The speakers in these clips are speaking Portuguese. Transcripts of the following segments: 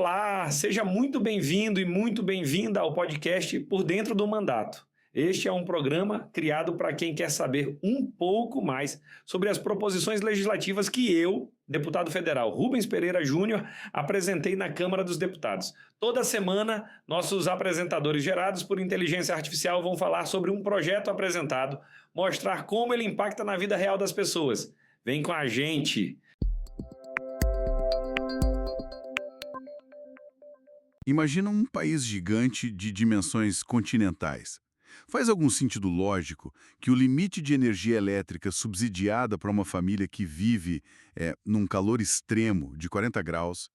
Olá, seja muito bem-vindo e muito bem-vinda ao podcast Por Dentro do Mandato. Este é um programa criado para quem quer saber um pouco mais sobre as proposições legislativas que eu, deputado federal Rubens Pereira Júnior, apresentei na Câmara dos Deputados. Toda semana, nossos apresentadores gerados por inteligência artificial vão falar sobre um projeto apresentado, mostrar como ele impacta na vida real das pessoas. Vem com a gente! Imagina um país gigante de dimensões continentais. Faz algum sentido lógico que o limite de energia elétrica subsidiada para uma família que vive num calor extremo de 40 graus.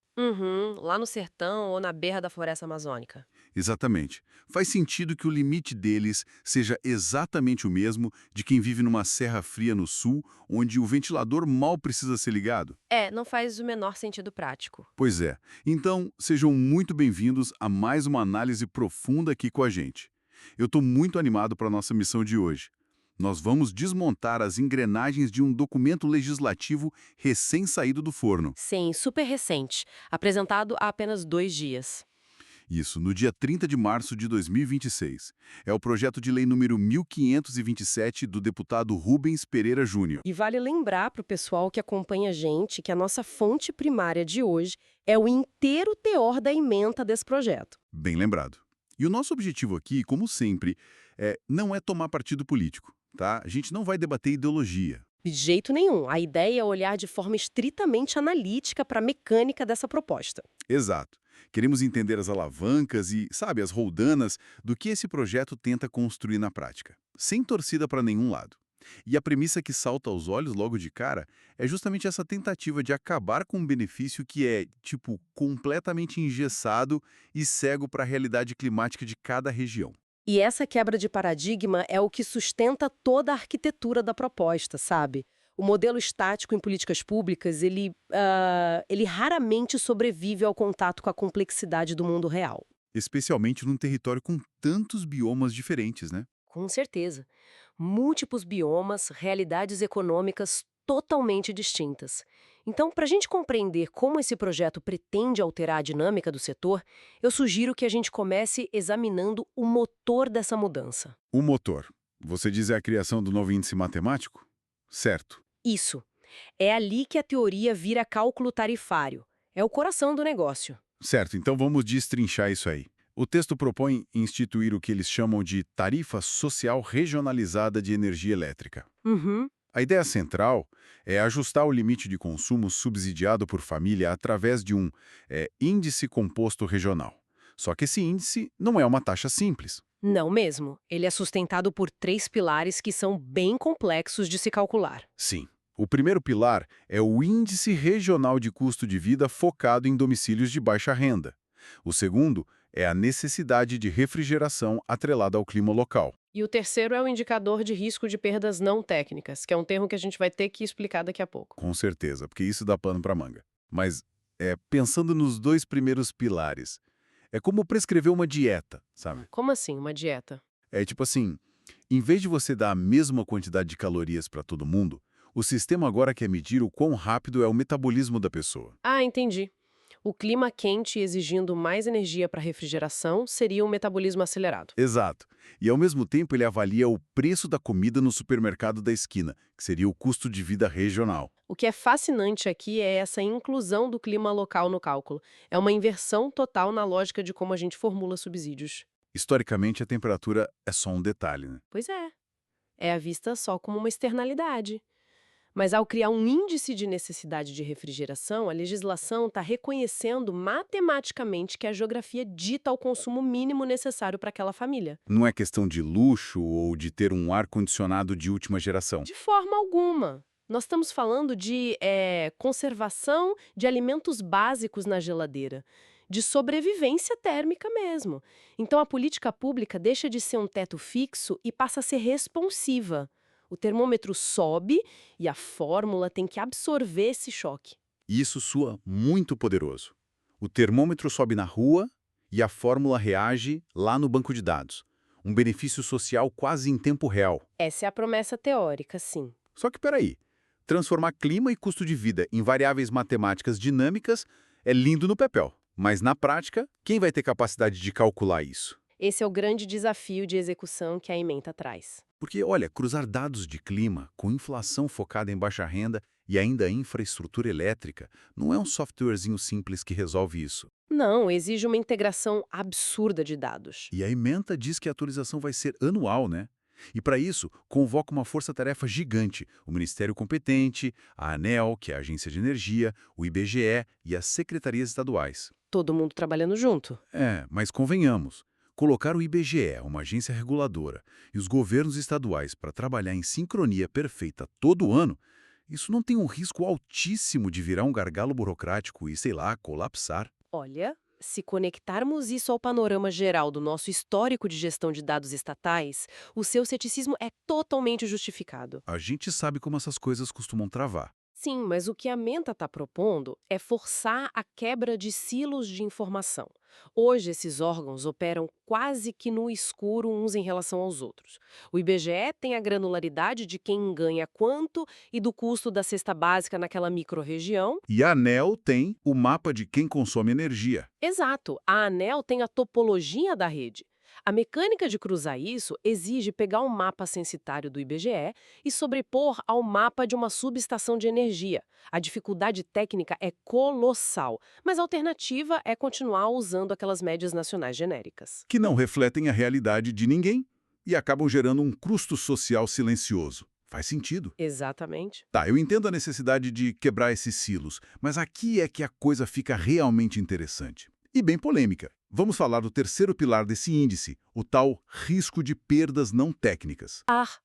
Lá no sertão ou na berra da floresta amazônica. Exatamente. Faz sentido que o limite deles seja exatamente o mesmo de quem vive numa serra fria no sul, onde o ventilador mal precisa ser ligado? Não faz o menor sentido prático. Pois é. Então, sejam muito bem-vindos a mais uma análise profunda aqui com a gente. Eu estou muito animado para a nossa missão de hoje. Nós vamos desmontar as engrenagens de um documento legislativo recém-saído do forno. Sim, super recente. Apresentado há apenas 2 dias. Isso, no dia 30 de março de 2026. É o projeto de lei número 1527 do deputado Rubens Pereira Júnior. E vale lembrar para o pessoal que acompanha a gente que a nossa fonte primária de hoje é o inteiro teor da ementa desse projeto. Bem lembrado. E o nosso objetivo aqui, como sempre, não é tomar partido político, tá? A gente não vai debater ideologia. De jeito nenhum. A ideia é olhar de forma estritamente analítica para a mecânica dessa proposta. Exato. Queremos entender as alavancas e, sabe, as roldanas do que esse projeto tenta construir na prática, sem torcida para nenhum lado. E a premissa que salta aos olhos logo de cara é justamente essa tentativa de acabar com um benefício que é, completamente engessado e cego para a realidade climática de cada região. E essa quebra de paradigma é o que sustenta toda a arquitetura da proposta, sabe? O modelo estático em políticas públicas, ele raramente sobrevive ao contato com a complexidade do mundo real. Especialmente num território com tantos biomas diferentes, né? Com certeza. Múltiplos biomas, realidades econômicas totalmente distintas. Então, para a gente compreender como esse projeto pretende alterar a dinâmica do setor, eu sugiro que a gente comece examinando o motor dessa mudança. O motor. Você diz a criação do novo índice matemático? Certo. Isso. É ali que a teoria vira cálculo tarifário. É o coração do negócio. Certo, então vamos destrinchar isso aí. O texto propõe instituir o que eles chamam de tarifa social regionalizada de energia elétrica. A ideia central é ajustar o limite de consumo subsidiado por família através de um índice composto regional. Só que esse índice não é uma taxa simples. Não mesmo. Ele é sustentado por 3 pilares que são bem complexos de se calcular. Sim. O primeiro pilar é o Índice Regional de Custo de Vida focado em domicílios de baixa renda. O segundo é a necessidade de refrigeração atrelada ao clima local. E o terceiro é o indicador de risco de perdas não técnicas, que é um termo que a gente vai ter que explicar daqui a pouco. Com certeza, porque isso dá pano para manga. Mas, pensando nos 2 primeiros pilares, é como prescrever uma dieta, sabe? Como assim, uma dieta? É tipo assim, em vez de você dar a mesma quantidade de calorias para todo mundo, o sistema agora quer medir o quão rápido é o metabolismo da pessoa. Ah, entendi. O clima quente exigindo mais energia para refrigeração seria um metabolismo acelerado. Exato. E ao mesmo tempo ele avalia o preço da comida no supermercado da esquina, que seria o custo de vida regional. O que é fascinante aqui é essa inclusão do clima local no cálculo. É uma inversão total na lógica de como a gente formula subsídios. Historicamente, a temperatura é só um detalhe, né? Pois é. É vista só como uma externalidade. Mas ao criar um índice de necessidade de refrigeração, a legislação está reconhecendo matematicamente que a geografia dita o consumo mínimo necessário para aquela família. Não é questão de luxo ou de ter um ar-condicionado de última geração. De forma alguma. Nós estamos falando de conservação de alimentos básicos na geladeira, de sobrevivência térmica mesmo. Então a política pública deixa de ser um teto fixo e passa a ser responsiva. O termômetro sobe e a fórmula tem que absorver esse choque. E isso soa muito poderoso. O termômetro sobe na rua e a fórmula reage lá no banco de dados. Um benefício social quase em tempo real. Essa é a promessa teórica, sim. Só que peraí, transformar clima e custo de vida em variáveis matemáticas dinâmicas é lindo no papel. Mas na prática, quem vai ter capacidade de calcular isso? Esse é o grande desafio de execução que a ementa traz. Porque, olha, cruzar dados de clima com inflação focada em baixa renda e ainda infraestrutura elétrica não é um softwarezinho simples que resolve isso. Não, exige uma integração absurda de dados. E a ementa diz que a atualização vai ser anual, né? E para isso, convoca uma força-tarefa gigante, o Ministério competente, a ANEEL, que é a Agência de Energia, o IBGE e as secretarias estaduais. Todo mundo trabalhando junto. Mas convenhamos, colocar o IBGE, uma agência reguladora, e os governos estaduais para trabalhar em sincronia perfeita todo ano, isso não tem um risco altíssimo de virar um gargalo burocrático e, sei lá, colapsar? Olha, se conectarmos isso ao panorama geral do nosso histórico de gestão de dados estatais, o seu ceticismo é totalmente justificado. A gente sabe como essas coisas costumam travar. Sim, mas o que a Menta está propondo é forçar a quebra de silos de informação. Hoje, esses órgãos operam quase que no escuro uns em relação aos outros. O IBGE tem a granularidade de quem ganha quanto e do custo da cesta básica naquela microrregião. E a ANEEL tem o mapa de quem consome energia. Exato, a ANEEL tem a topologia da rede. A mecânica de cruzar isso exige pegar um mapa censitário do IBGE e sobrepor ao mapa de uma subestação de energia. A dificuldade técnica é colossal, mas a alternativa é continuar usando aquelas médias nacionais genéricas. Que não refletem a realidade de ninguém e acabam gerando um custo social silencioso. Faz sentido. Exatamente. Tá, eu entendo a necessidade de quebrar esses silos, mas aqui é que a coisa fica realmente interessante. E bem polêmica. Vamos falar do terceiro pilar desse índice, o tal risco de perdas não técnicas.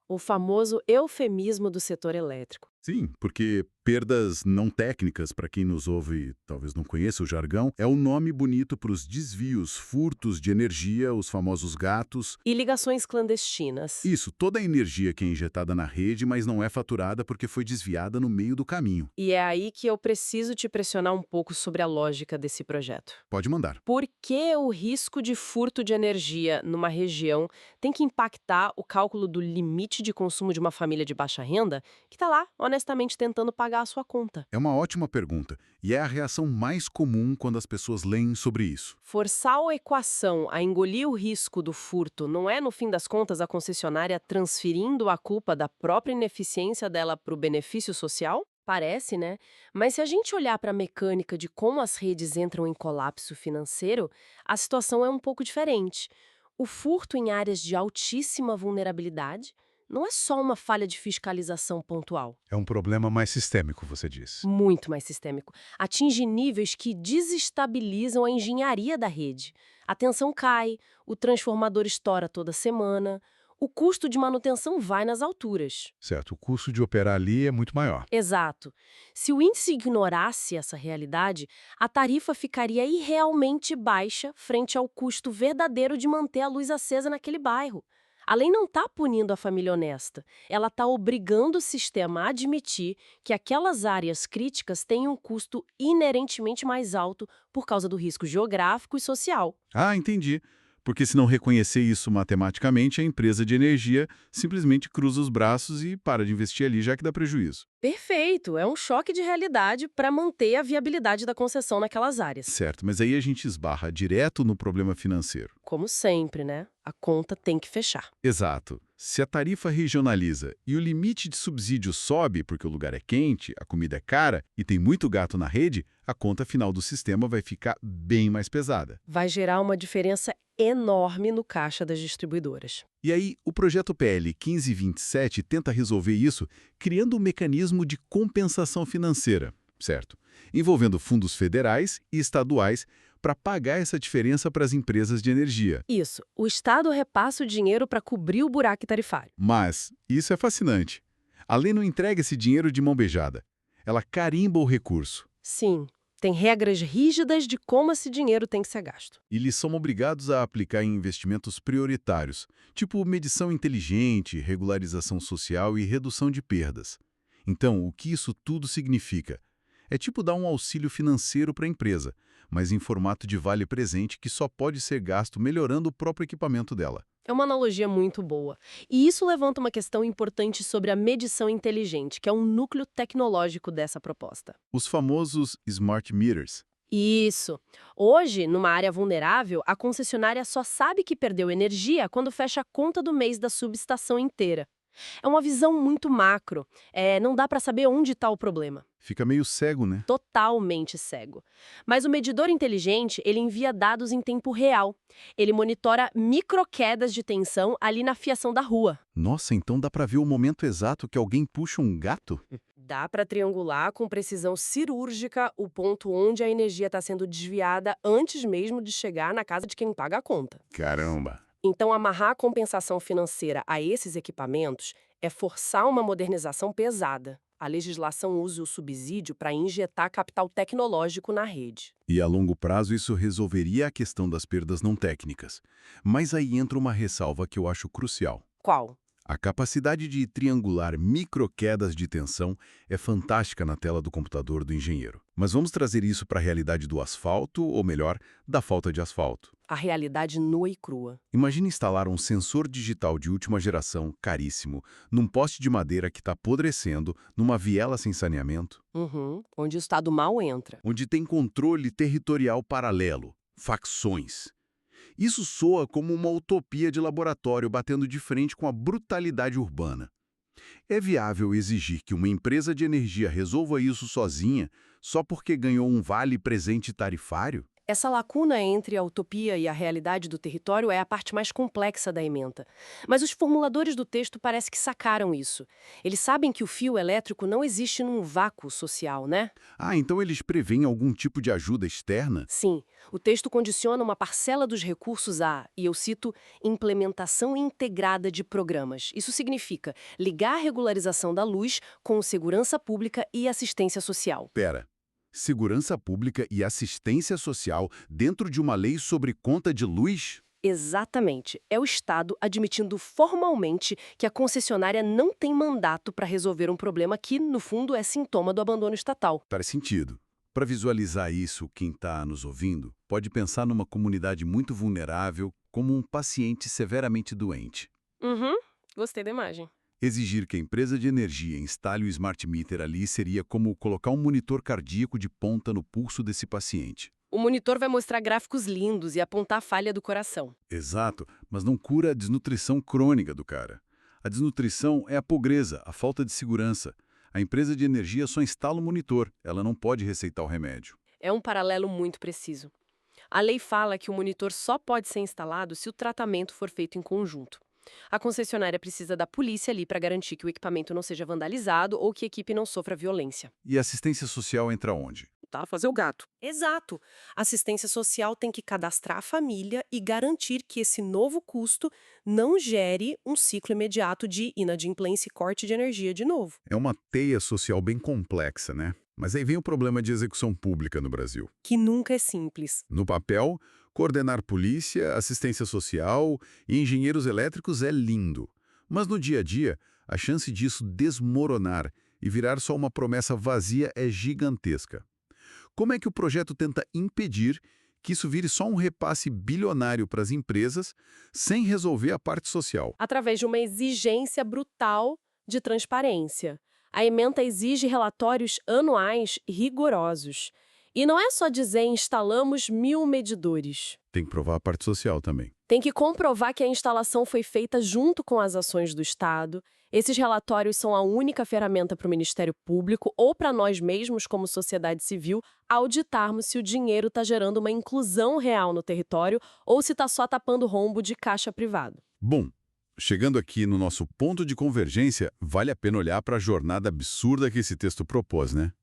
O famoso eufemismo do setor elétrico. Sim, porque perdas não técnicas, para quem nos ouve e talvez não conheça o jargão, é um nome bonito para os desvios, furtos de energia, os famosos gatos. E ligações clandestinas. Isso, toda a energia que é injetada na rede, mas não é faturada porque foi desviada no meio do caminho. E é aí que eu preciso te pressionar um pouco sobre a lógica desse projeto. Pode mandar. Por que o risco de furto de energia numa região tem que impactar o cálculo do limite de consumo de uma família de baixa renda que está lá, honestamente, tentando pagar a sua conta? É uma ótima pergunta, e é a reação mais comum quando as pessoas leem sobre isso. Forçar a equação a engolir o risco do furto não é, no fim das contas, a concessionária transferindo a culpa da própria ineficiência dela para o benefício social? Parece, né? Mas se a gente olhar para a mecânica de como as redes entram em colapso financeiro, a situação é um pouco diferente. O furto em áreas de altíssima vulnerabilidade não é só uma falha de fiscalização pontual. É um problema mais sistêmico, você diz. Muito mais sistêmico. Atinge níveis que desestabilizam a engenharia da rede. A tensão cai, o transformador estoura toda semana, o custo de manutenção vai nas alturas. Certo, o custo de operar ali é muito maior. Exato. Se o índice ignorasse essa realidade, a tarifa ficaria irrealmente baixa frente ao custo verdadeiro de manter a luz acesa naquele bairro. A lei não está punindo a família honesta, ela está obrigando o sistema a admitir que aquelas áreas críticas têm um custo inerentemente mais alto por causa do risco geográfico e social. Ah, entendi. Porque se não reconhecer isso matematicamente, a empresa de energia simplesmente cruza os braços e para de investir ali, já que dá prejuízo. Perfeito, é um choque de realidade para manter a viabilidade da concessão naquelas áreas. Certo, mas aí a gente esbarra direto no problema financeiro. Como sempre, né? A conta tem que fechar. Exato. Se a tarifa regionaliza e o limite de subsídio sobe porque o lugar é quente, a comida é cara e tem muito gato na rede, a conta final do sistema vai ficar bem mais pesada. Vai gerar uma diferença enorme no caixa das distribuidoras. E aí, o projeto PL 1527 tenta resolver isso criando um mecanismo de compensação financeira, certo? Envolvendo fundos federais e estaduais para pagar essa diferença para as empresas de energia. Isso, o Estado repassa o dinheiro para cobrir o buraco tarifário. Mas isso é fascinante. A lei não entrega esse dinheiro de mão beijada. Ela carimba o recurso. Sim, tem regras rígidas de como esse dinheiro tem que ser gasto. E eles são obrigados a aplicar em investimentos prioritários, tipo medição inteligente, regularização social e redução de perdas. Então, o que isso tudo significa? É tipo dar um auxílio financeiro para a empresa, mas em formato de vale-presente que só pode ser gasto melhorando o próprio equipamento dela. É uma analogia muito boa. E isso levanta uma questão importante sobre a medição inteligente, que é um núcleo tecnológico dessa proposta. Os famosos smart meters. Isso. Hoje, numa área vulnerável, a concessionária só sabe que perdeu energia quando fecha a conta do mês da subestação inteira. É uma visão muito macro. Não dá para saber onde está o problema. Fica meio cego, né? Totalmente cego. Mas o medidor inteligente, ele envia dados em tempo real. Ele monitora microquedas de tensão ali na fiação da rua. Nossa, então dá pra ver o momento exato que alguém puxa um gato? Dá para triangular com precisão cirúrgica o ponto onde a energia está sendo desviada antes mesmo de chegar na casa de quem paga a conta. Caramba! Então, amarrar a compensação financeira a esses equipamentos é forçar uma modernização pesada. A legislação usa o subsídio para injetar capital tecnológico na rede. E a longo prazo isso resolveria a questão das perdas não técnicas. Mas aí entra uma ressalva que eu acho crucial. Qual? A capacidade de triangular microquedas de tensão é fantástica na tela do computador do engenheiro. Mas vamos trazer isso para a realidade do asfalto, ou melhor, da falta de asfalto. A realidade nua e crua. Imagine instalar um sensor digital de última geração, caríssimo, num poste de madeira que está apodrecendo, numa viela sem saneamento, Onde o Estado mal entra. onde tem controle territorial paralelo, facções. Isso soa como uma utopia de laboratório batendo de frente com a brutalidade urbana. É viável exigir que uma empresa de energia resolva isso sozinha só porque ganhou um vale-presente tarifário? Essa lacuna entre a utopia e a realidade do território é a parte mais complexa da ementa. Mas os formuladores do texto parece que sacaram isso. Eles sabem que o fio elétrico não existe num vácuo social, né? Ah, então eles prevêem algum tipo de ajuda externa? Sim, o texto condiciona uma parcela dos recursos a, e eu cito, implementação integrada de programas. Isso significa ligar a regularização da luz com segurança pública e assistência social. Pera. Segurança pública e assistência social dentro de uma lei sobre conta de luz? Exatamente. É o Estado admitindo formalmente que a concessionária não tem mandato para resolver um problema que, no fundo, é sintoma do abandono estatal. Faz sentido. Para visualizar isso, quem está nos ouvindo pode pensar numa comunidade muito vulnerável como um paciente severamente doente. Gostei da imagem. Exigir que a empresa de energia instale o smart meter ali seria como colocar um monitor cardíaco de ponta no pulso desse paciente. O monitor vai mostrar gráficos lindos e apontar a falha do coração. Exato, mas não cura a desnutrição crônica do cara. A desnutrição é a pobreza, a falta de segurança. A empresa de energia só instala o monitor, ela não pode receitar o remédio. É um paralelo muito preciso. A lei fala que o monitor só pode ser instalado se o tratamento for feito em conjunto. A concessionária precisa da polícia ali para garantir que o equipamento não seja vandalizado ou que a equipe não sofra violência. E a assistência social entra onde? Tá, fazer o gato. Exato. A assistência social tem que cadastrar a família e garantir que esse novo custo não gere um ciclo imediato de inadimplência e corte de energia de novo. É uma teia social bem complexa, né? Mas aí vem o problema de execução pública no Brasil. Que nunca é simples. No papel, coordenar polícia, assistência social e engenheiros elétricos é lindo. Mas no dia a dia, a chance disso desmoronar e virar só uma promessa vazia é gigantesca. Como é que o projeto tenta impedir que isso vire só um repasse bilionário para as empresas sem resolver a parte social? Através de uma exigência brutal de transparência. A ementa exige relatórios anuais rigorosos. E não é só dizer instalamos 1000 medidores. Tem que provar a parte social também. Tem que comprovar que a instalação foi feita junto com as ações do Estado. Esses relatórios são a única ferramenta para o Ministério Público ou para nós mesmos, como sociedade civil, auditarmos se o dinheiro está gerando uma inclusão real no território ou se está só tapando rombo de caixa privado. Bom, chegando aqui no nosso ponto de convergência, vale a pena olhar para a jornada absurda que esse texto propôs, né?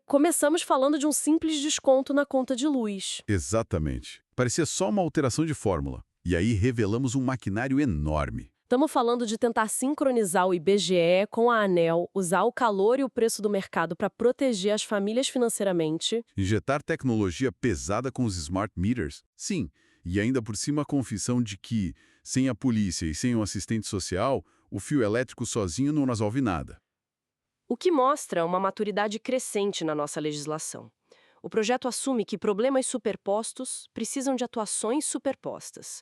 Começamos falando de um simples desconto na conta de luz. Exatamente. Parecia só uma alteração de fórmula. E aí revelamos um maquinário enorme. Estamos falando de tentar sincronizar o IBGE com a ANEEL, usar o calor e o preço do mercado para proteger as famílias financeiramente. Injetar tecnologia pesada com os smart meters? Sim. E ainda por cima a confissão de que, sem a polícia e sem um assistente social, o fio elétrico sozinho não resolve nada. O que mostra uma maturidade crescente na nossa legislação. O projeto assume que problemas superpostos precisam de atuações superpostas.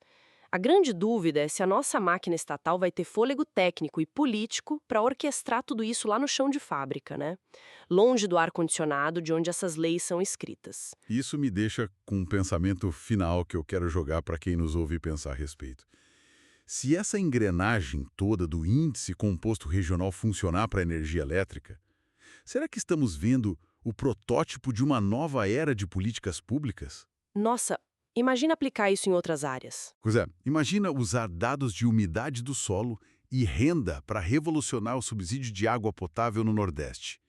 A grande dúvida é se a nossa máquina estatal vai ter fôlego técnico e político para orquestrar tudo isso lá no chão de fábrica, né? Longe do ar-condicionado de onde essas leis são escritas. Isso me deixa com um pensamento final que eu quero jogar para quem nos ouve pensar a respeito. Se essa engrenagem toda do índice composto regional funcionar para a energia elétrica, será que estamos vendo o protótipo de uma nova era de políticas públicas? Nossa, imagina aplicar isso em outras áreas. Pois é, imagina usar dados de umidade do solo e renda para revolucionar o subsídio de água potável no Nordeste.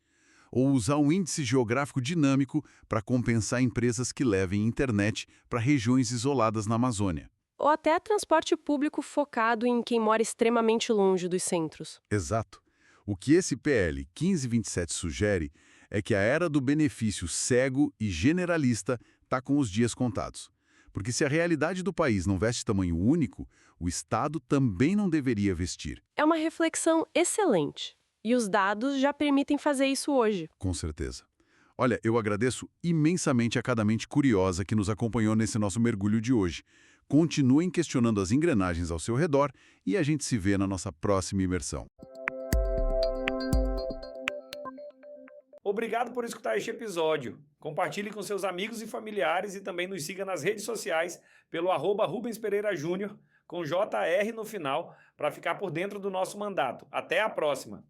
Ou usar um índice geográfico dinâmico para compensar empresas que levem internet para regiões isoladas na Amazônia. Ou até transporte público focado em quem mora extremamente longe dos centros. Exato. O que esse PL 1527 sugere é que a era do benefício cego e generalista está com os dias contados. Porque se a realidade do país não veste tamanho único, o Estado também não deveria vestir. É uma reflexão excelente. E os dados já permitem fazer isso hoje. Com certeza. Olha, eu agradeço imensamente a cada mente curiosa que nos acompanhou nesse nosso mergulho de hoje. Continuem questionando as engrenagens ao seu redor e a gente se vê na nossa próxima imersão. Obrigado por escutar este episódio. Compartilhe com seus amigos e familiares e também nos siga nas redes sociais pelo @Rubens Pereira Júnior, com JR no final, para ficar por dentro do nosso mandato. Até a próxima!